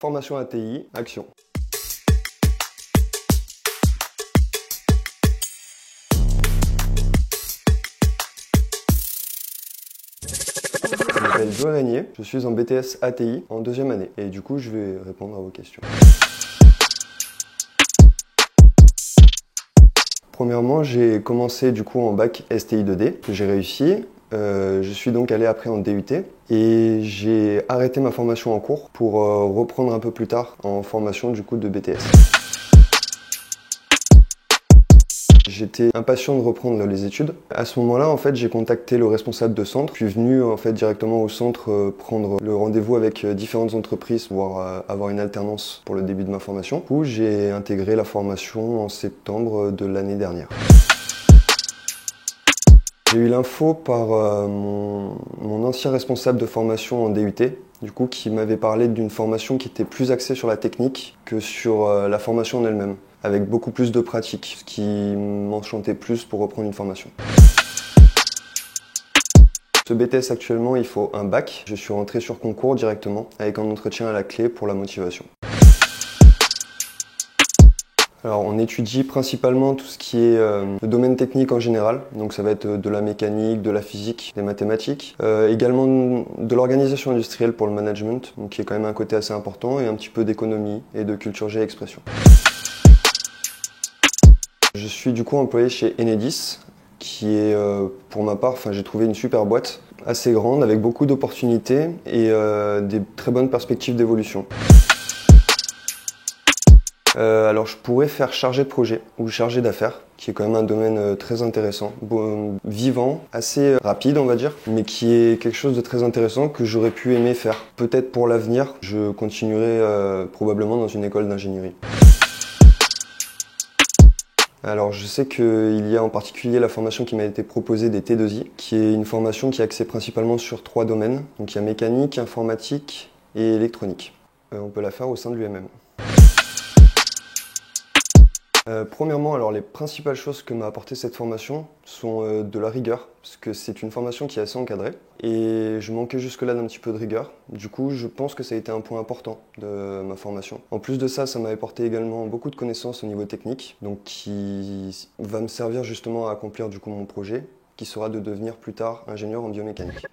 Formation ATI, action. Je m'appelle Joël Régnier, je suis en BTS ATI en deuxième année et du coup je vais répondre à vos questions. Premièrement, j'ai commencé du coup en bac STI 2D que j'ai réussi. Je suis donc allé après en DUT et j'ai arrêté ma formation en cours pour reprendre un peu plus tard en formation du coup de BTS. J'étais impatient de reprendre les études. À ce moment-là, en fait, j'ai contacté le responsable de centre. Je suis venu en fait directement au centre prendre le rendez-vous avec différentes entreprises pour avoir une alternance pour le début de ma formation. Du coup, j'ai intégré la formation en septembre de l'année dernière. J'ai eu l'info par mon ancien responsable de formation en DUT, du coup, qui m'avait parlé d'une formation qui était plus axée sur la technique que sur la formation en elle-même, avec beaucoup plus de pratique, ce qui m'enchantait plus pour reprendre une formation. Ce BTS actuellement, il faut un bac. Je suis rentré sur concours directement, avec un entretien à la clé pour la motivation. Alors, on étudie principalement tout ce qui est le domaine technique en général, donc ça va être de la mécanique, de la physique, des mathématiques, également de l'organisation industrielle pour le management, donc qui est quand même un côté assez important, et un petit peu d'économie et de culture G expression. Je suis du coup employé chez Enedis, qui est pour ma part, j'ai trouvé une super boîte, assez grande, avec beaucoup d'opportunités et des très bonnes perspectives d'évolution. Alors je pourrais faire chargé de projet ou chargé d'affaires, qui est quand même un domaine très intéressant, vivant, assez rapide on va dire, mais qui est quelque chose de très intéressant que j'aurais pu aimer faire. Peut-être pour l'avenir, je continuerai probablement dans une école d'ingénierie. Alors je sais qu'il y a en particulier la formation qui m'a été proposée des T2I, qui est une formation qui est axée principalement sur 3 domaines. Donc il y a mécanique, informatique et électronique. On peut la faire au sein de l'UMM. Premièrement, alors les principales choses que m'a apporté cette formation sont de la rigueur, parce que c'est une formation qui est assez encadrée, et je manquais jusque-là d'un petit peu de rigueur. Du coup, je pense que ça a été un point important de ma formation. En plus de ça, ça m'a apporté également beaucoup de connaissances au niveau technique, donc qui va me servir justement à accomplir du coup mon projet, qui sera de devenir plus tard ingénieur en biomécanique.